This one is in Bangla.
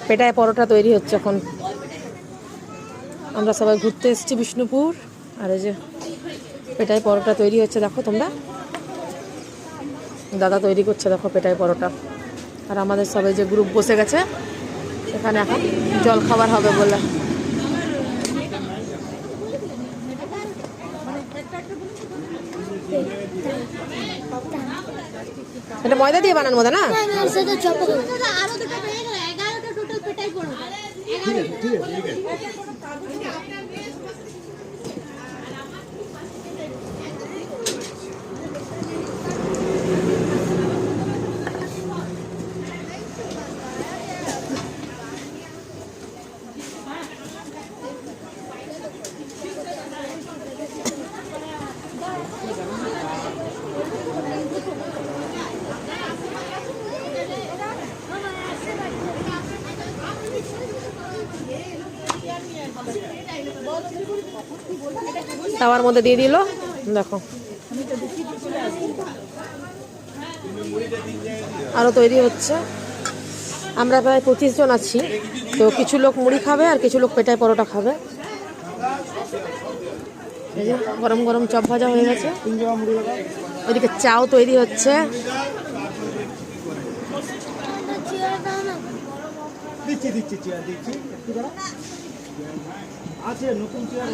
পেটায় পরোটা তৈরি হচ্ছে এখন। আমরা সবাই ঘুরতে এসেছি বিষ্ণুপুর, আর এই যে পেটায় পরোটা তৈরি হচ্ছে, দেখো তোমরা। দাদা তৈরি করছে দেখো পেটায় পরোটা। আর আমাদের সবাই যে গ্রুপ বসে গেছে এখানে এখন জল খাবার হবে বলে। এটা ময়দা দিয়ে বানানো মতো না? তাওয়ার মধ্যে দিয়ে দিল, দেখো আরো তৈরি হচ্ছে। আমরা প্রায় 25 জন আছি, তো কিছু লোক মুড়ি খাবে আর কিছু লোক পেটায় পরোটা খাবে। এই যে গরম গরম চপ ভাজা হয়ে গেছে, ওইদিকে চাও তৈরি হচ্ছে। আছে নতুন চেয়ার।